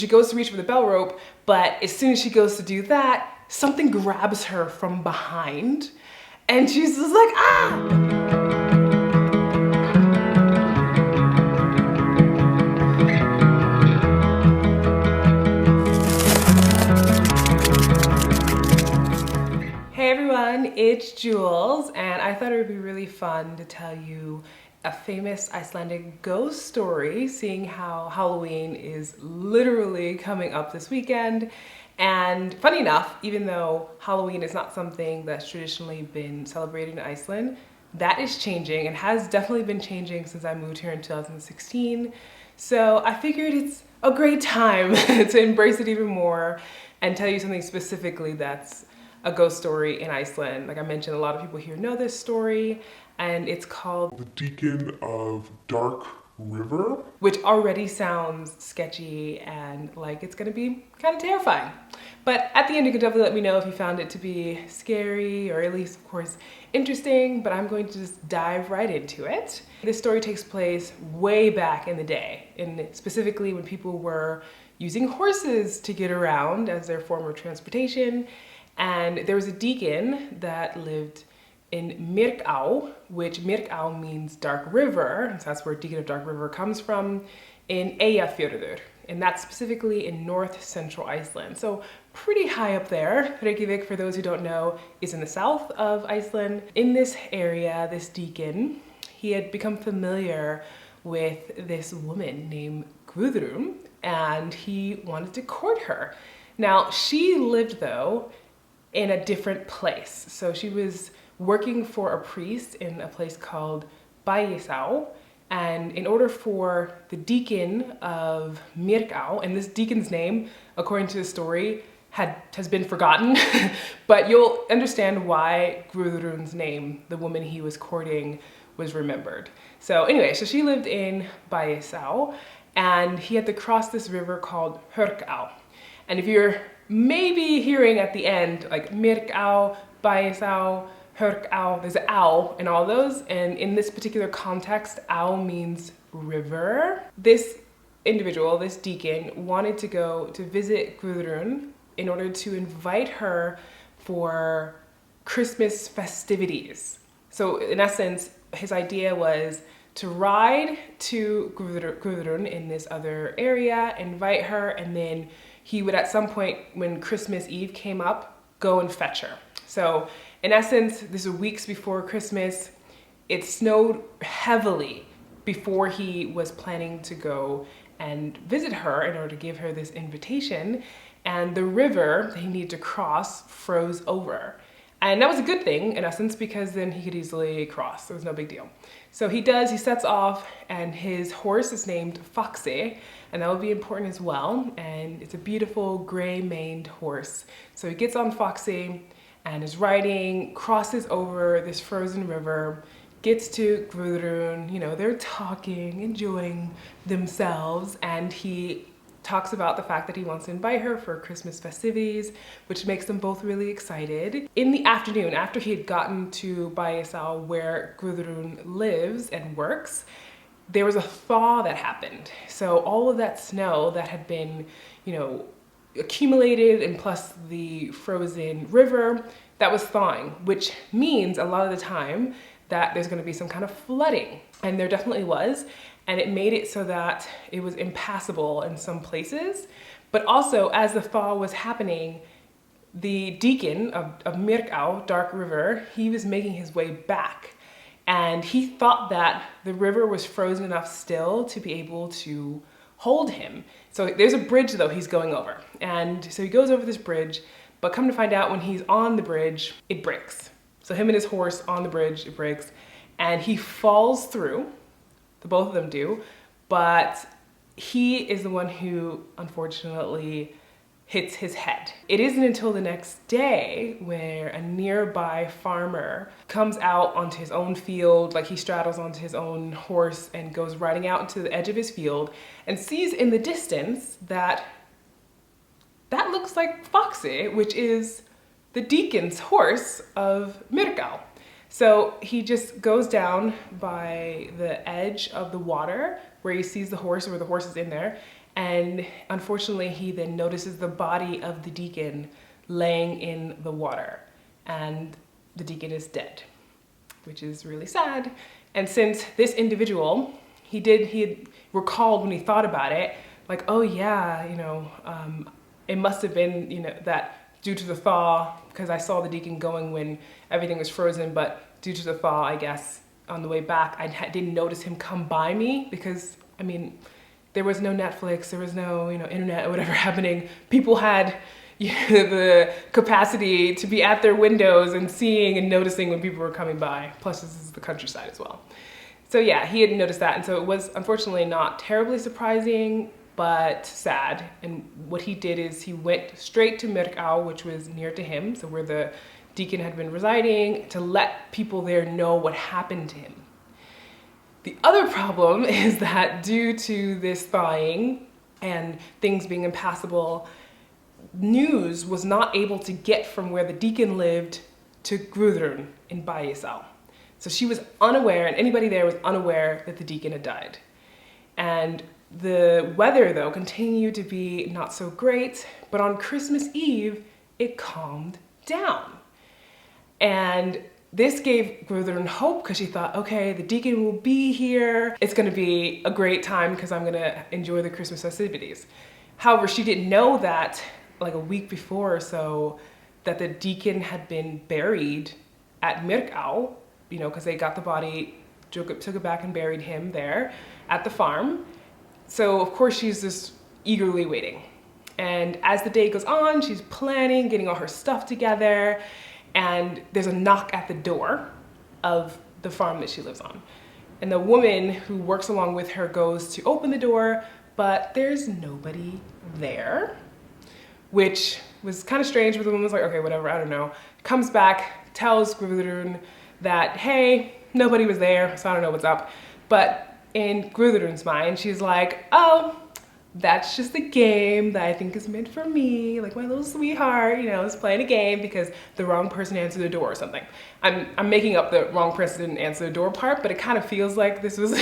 She goes to reach for the bell rope, but as soon as she goes to do that, something grabs her from behind, and she's just like, ah! Hey everyone, it's Jules, and I thought it would be really fun to tell you a famous Icelandic ghost story, seeing how Halloween is literally coming up this weekend. And funny enough, even though Halloween is not something that's traditionally been celebrated in Iceland, that is changing and has definitely been changing since I moved here in 2016. So I figured it's a great time to embrace it even more and tell you something specifically that's a ghost story in Iceland. Like I mentioned, a lot of people here know this story, and it's called The Deacon of Dark River, which already sounds sketchy and like it's gonna be kind of terrifying. But at the end, you can definitely let me know if you found it to be scary or at least, of course, interesting, but I'm going to just dive right into it. This story takes place way back in the day, and specifically when people were using horses to get around as their form of transportation. And there was a deacon that lived in Myrká, which Myrká means dark river, and so that's where Deacon of Dark River comes from, in Eyjafjörður, and that's specifically in north central Iceland. So pretty high up there. Reykjavik, for those who don't know, is in the south of Iceland. In this area, this deacon, he had become familiar with this woman named Guðrún, and he wanted to court her. Now, she lived, though, in a different place. So she was working for a priest in a place called Bægisá, and in order for the deacon of Myrká, and this deacon's name, according to the story, has been forgotten, but you'll understand why Guðrún's name, the woman he was courting, was remembered. So anyway, so she lived in Bægisá, and he had to cross this river called Hörká. And if you're maybe hearing at the end, like Myrká, Bægisá, Hörká, there's an ow in all those, and in this particular context, ow means river. This individual, this deacon, wanted to go to visit Guðrún in order to invite her for Christmas festivities. So in essence, his idea was to ride to Guðrún in this other area, invite her, and then he would at some point when Christmas Eve came up, go and fetch her. So in essence, this is weeks before Christmas. It snowed heavily before he was planning to go and visit her in order to give her this invitation. And the river that he needed to cross froze over. And that was a good thing in essence, because then he could easily cross. It was no big deal. So he sets off, and his horse is named Foxy, and that would be important as well. And it's a beautiful gray maned horse. So he gets on Foxy and is riding, crosses over this frozen river, gets to Guðrún, they're talking, enjoying themselves, and he talks about the fact that he wants to invite her for Christmas festivities, which makes them both really excited. In the afternoon, after he had gotten to Bægisá, where Guðrún lives and works, there was a thaw that happened. So all of that snow that had been, accumulated, and plus the frozen river, that was thawing, which means a lot of the time that there's going to be some kind of flooding. And there definitely was. And it made it so that it was impassable in some places. But also, as the thaw was happening, the deacon of Myrká, Dark River, he was making his way back. And he thought that the river was frozen enough still to be able to hold him. So there's a bridge, though, he's going over. And so he goes over this bridge, but come to find out, when he's on the bridge, it breaks. So him and his horse on the bridge, it breaks. And he falls through. The both of them do, but he is the one who unfortunately hits his head. It isn't until the next day where a nearby farmer comes out onto his own field, like he straddles onto his own horse and goes riding out into the edge of his field and sees in the distance that looks like Foxy, which is the deacon's horse of Myrká. So he just goes down by the edge of the water where he sees the horse, where the horse is in there, And unfortunately, he then notices the body of the deacon laying in the water, and the deacon is dead, which is really sad. And since this individual, he had recalled when he thought about it, like, oh yeah, it must have been, that due to the thaw, because I saw the deacon going when everything was frozen, but due to the thaw, I guess, on the way back, I didn't notice him come by me because, there was no Netflix, there was no, internet or whatever happening. People had the capacity to be at their windows and seeing and noticing when people were coming by. Plus, this is the countryside as well. So yeah, he had noticed that, and so it was unfortunately not terribly surprising, but sad. And what he did is he went straight to Myrkau, which was near to him, so where the deacon had been residing, to let people there know what happened to him. The other problem is that due to this thawing and things being impassable, news was not able to get from where the deacon lived to Grudrun in Bægisá. So she was unaware, and anybody there was unaware that the deacon had died. And the weather, though, continued to be not so great, but on Christmas Eve, it calmed down. And this gave Grudrun hope because she thought, okay, the deacon will be here. It's gonna be a great time because I'm gonna enjoy the Christmas festivities. However, she didn't know that like a week before or so, that the deacon had been buried at Myrkau, because they got the body, took it back and buried him there at the farm. So of course she's just eagerly waiting. And as the day goes on, she's planning, getting all her stuff together, and there's a knock at the door of the farm that she lives on. And the woman who works along with her goes to open the door, but there's nobody there, which was kind of strange, but the woman was like, okay, whatever, I don't know. Comes back, tells Grudrun that, hey, nobody was there, so I don't know what's up. But in Grudrun's mind, she's like, oh, that's just a game that I think is meant for me, like my little sweetheart, is playing a game because the wrong person answered the door or something. I'm making up the wrong person didn't answer the door part, but it kind of feels like this was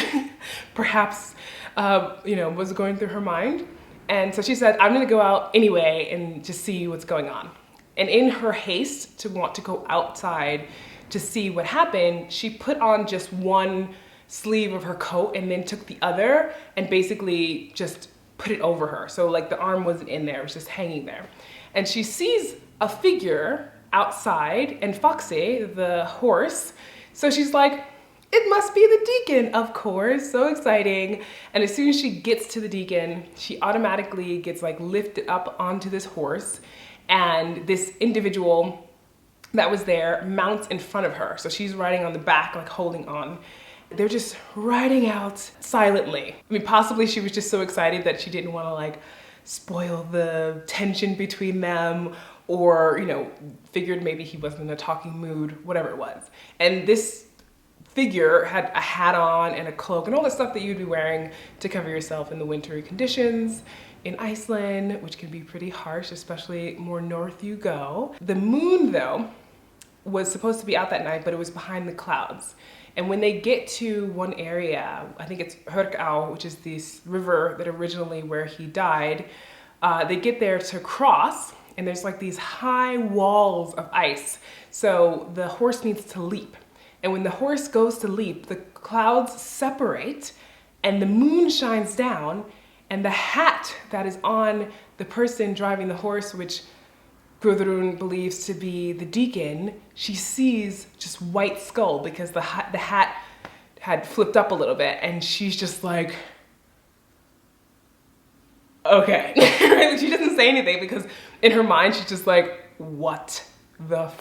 perhaps, was going through her mind. And so she said, I'm gonna go out anyway and just see what's going on. And in her haste to want to go outside to see what happened, she put on just one sleeve of her coat and then took the other and basically just put it over her. So like the arm wasn't in there, it was just hanging there. And she sees a figure outside and Foxy, the horse. So she's like, it must be the deacon, of course, so exciting. And as soon as she gets to the deacon, she automatically gets like lifted up onto this horse, and this individual that was there mounts in front of her. So she's riding on the back, like holding on. They're just riding out silently. Possibly she was just so excited that she didn't want to like spoil the tension between them, or, figured maybe he wasn't in a talking mood, whatever it was. And this figure had a hat on and a cloak and all the stuff that you'd be wearing to cover yourself in the wintry conditions in Iceland, which can be pretty harsh, especially more north you go. The moon, though, was supposed to be out that night, but it was behind the clouds. And when they get to one area, I think it's Hörgá, which is this river that originally where he died, they get there to cross, and there's like these high walls of ice. So the horse needs to leap. And when the horse goes to leap, the clouds separate and the moon shines down, and the hat that is on the person driving the horse, which Grudrun believes to be the deacon, she sees just white skull because the hat had flipped up a little bit, and she's just like, okay. She doesn't say anything because in her mind she's just like, what the f?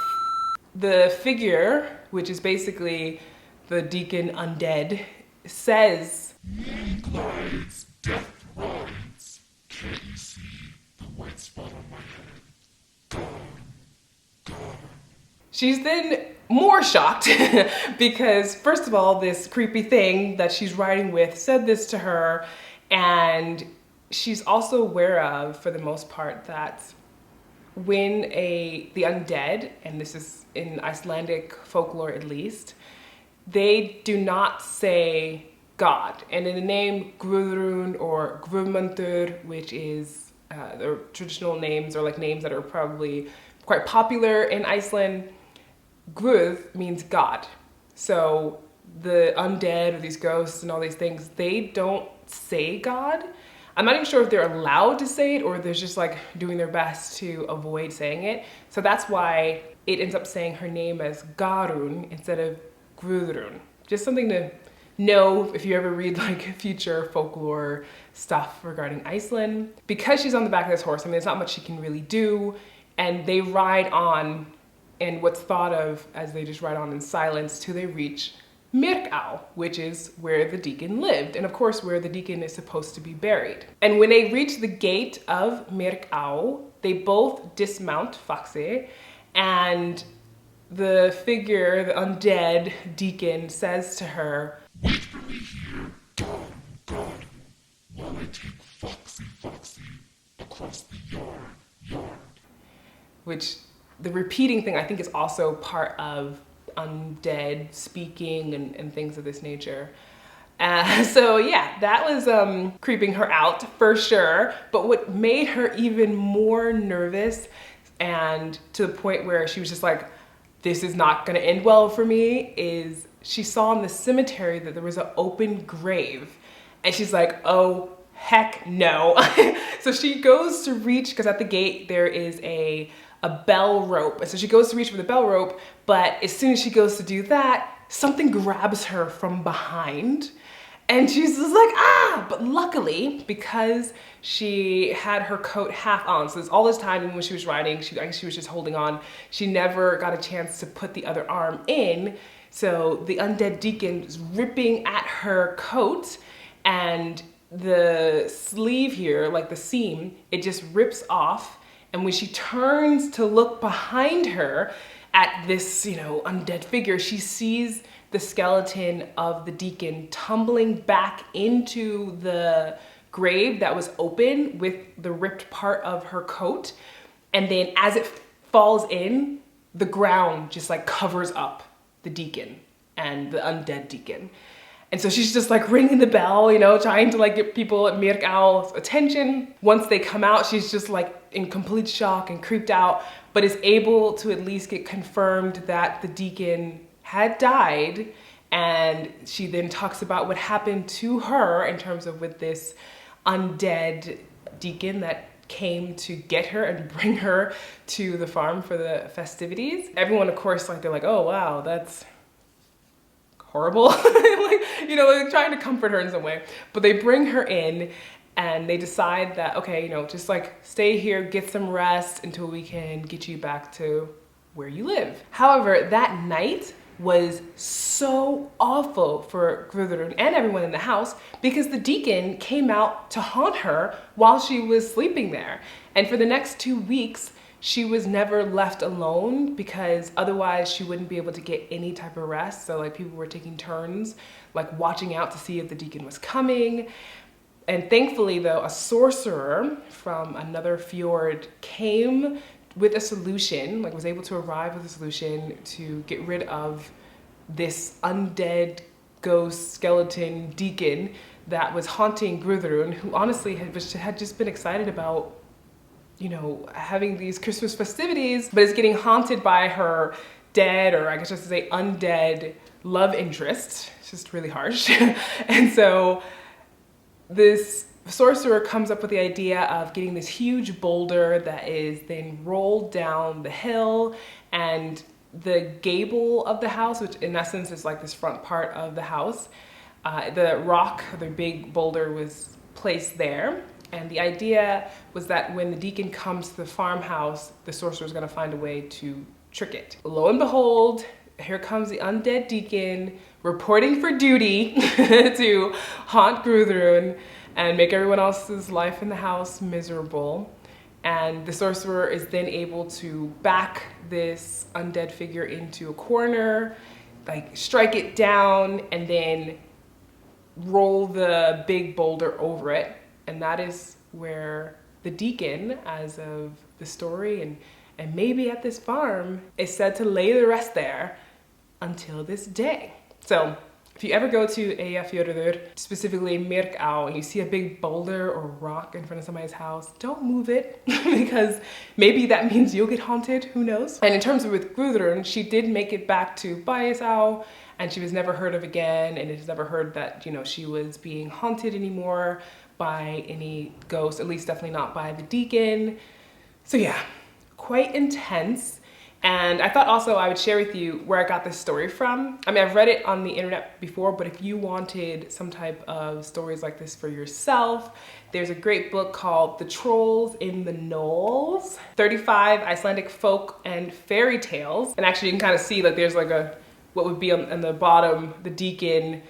The figure, which is basically the deacon undead, says, "Moon glides, death rides. Can't you see the white spot on my head? Gone, gone." She's then more shocked because, first of all, this creepy thing that she's riding with said this to her, and she's also aware of, for the most part, that when the undead, and this is in Icelandic folklore at least, they do not say God. And in the name Guðrún or Guðmundur, which is the traditional names or like names that are probably quite popular in Iceland, Guð means God. So the undead or these ghosts and all these things, they don't say God. I'm not even sure if they're allowed to say it or they're just like doing their best to avoid saying it. So that's why it ends up saying her name as Garun instead of Guðrún. Just something to know if you ever read like future folklore stuff regarding Iceland. Because she's on the back of this horse, I mean, there's not much she can really do. And they ride on, and what's thought of as they just ride on in silence till they reach Myrká, which is where the deacon lived, and of course where the deacon is supposed to be buried. And when they reach the gate of Myrká, they both dismount Faxe, and the figure, the undead deacon, says to her, "Wait for me here, God, while I take Foxy across the yard. which the repeating thing I think is also part of undead speaking and things of this nature. So yeah, that was creeping her out for sure. But what made her even more nervous, and to the point where she was just like, this is not gonna end well for me, is she saw in the cemetery that there was an open grave. And she's like, oh, heck no. So she goes to reach, because at the gate there is a bell rope. And so she goes to reach for the bell rope, but as soon as she goes to do that, something grabs her from behind. And she's just like, ah! But luckily, because she had her coat half on, so all this time when she was riding, I guess she was just holding on, she never got a chance to put the other arm in. So the undead deacon is ripping at her coat, and the sleeve here, like the seam, it just rips off. And when she turns to look behind her at this, undead figure, she sees the skeleton of the deacon tumbling back into the grave that was open with the ripped part of her coat. And then as it falls in, the ground just like covers up the deacon and the undead deacon. And so she's just like ringing the bell, trying to like get people at Myrká's attention. Once they come out, she's just like in complete shock and creeped out, but is able to at least get confirmed that the deacon had died. And she then talks about what happened to her in terms of with this undead deacon that came to get her and bring her to the farm for the festivities. Everyone, of course, they're like, oh wow, that's horrible. Like, trying to comfort her in some way. But they bring her in and they decide that, okay, just like stay here, get some rest until we can get you back to where you live. However, that night was so awful for Guðrún and everyone in the house because the deacon came out to haunt her while she was sleeping there. And for the next 2 weeks, she was never left alone because otherwise she wouldn't be able to get any type of rest. So like people were taking turns, like watching out to see if the deacon was coming. And thankfully though, a sorcerer from another fjord came with a solution, was able to arrive with a solution to get rid of this undead ghost skeleton deacon that was haunting Guðrún, who honestly had just been excited about having these Christmas festivities, but is getting haunted by her dead, or I guess just to say undead love interest. It's just really harsh. And so this sorcerer comes up with the idea of getting this huge boulder that is then rolled down the hill, and the gable of the house, which in essence is like this front part of the house, the rock, the big boulder was placed there. And the idea was that when the deacon comes to the farmhouse, the sorcerer is going to find a way to trick it. Lo and behold, here comes the undead deacon reporting for duty to haunt Guðrún and make everyone else's life in the house miserable. And the sorcerer is then able to back this undead figure into a corner, strike it down, and then roll the big boulder over it. And that is where the deacon, as of the story and maybe at this farm, is said to lay the rest there until this day. So If you ever go to Eyjafjörður, specifically Myrká, and you see a big boulder or rock in front of somebody's house, don't move it because maybe that means you'll get haunted, who knows? And in terms of with Gudrun, she did make it back to Bæjará, and she was never heard of again, and it's never heard that, you know, she was being haunted anymore by any ghost, at least definitely not by the deacon. So yeah, quite intense. And I thought also I would share with you where I got this story from. I mean, I've read it on the internet before, but if you wanted some type of stories like this for yourself, there's a great book called The Trolls in the Knolls, 35 Icelandic folk and fairy tales. And actually you can kind of see like there's like a, what would be on the bottom, the deacon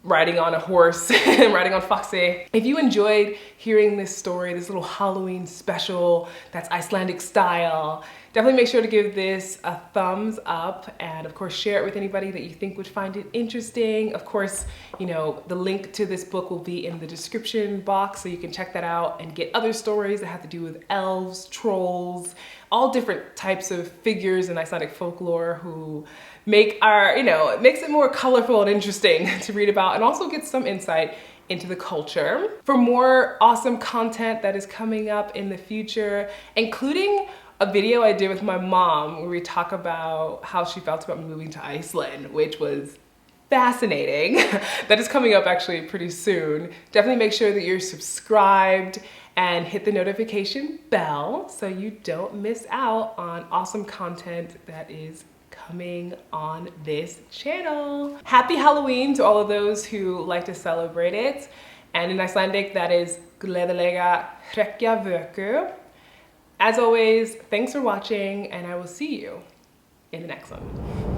riding on a horse, riding on Foxy. If you enjoyed hearing this story, this little Halloween special that's Icelandic style, definitely make sure to give this a thumbs up and of course share it with anybody that you think would find it interesting. Of course, you know, the link to this book will be in the description box so you can check that out and get other stories that have to do with elves, trolls, all different types of figures in Icelandic folklore who make our, you know, it makes it more colorful and interesting to read about and also get some insight into the culture. For more awesome content that is coming up in the future, including a video I did with my mom where we talk about how she felt about moving to Iceland, which was fascinating. That is coming up actually pretty soon. Definitely make sure that you're subscribed and hit the notification bell so you don't miss out on awesome content that is coming on this channel. Happy Halloween to all of those who like to celebrate it. And in Icelandic, that is Gleðilega Hrekkjavöku. As always, thanks for watching, and I will see you in the next one.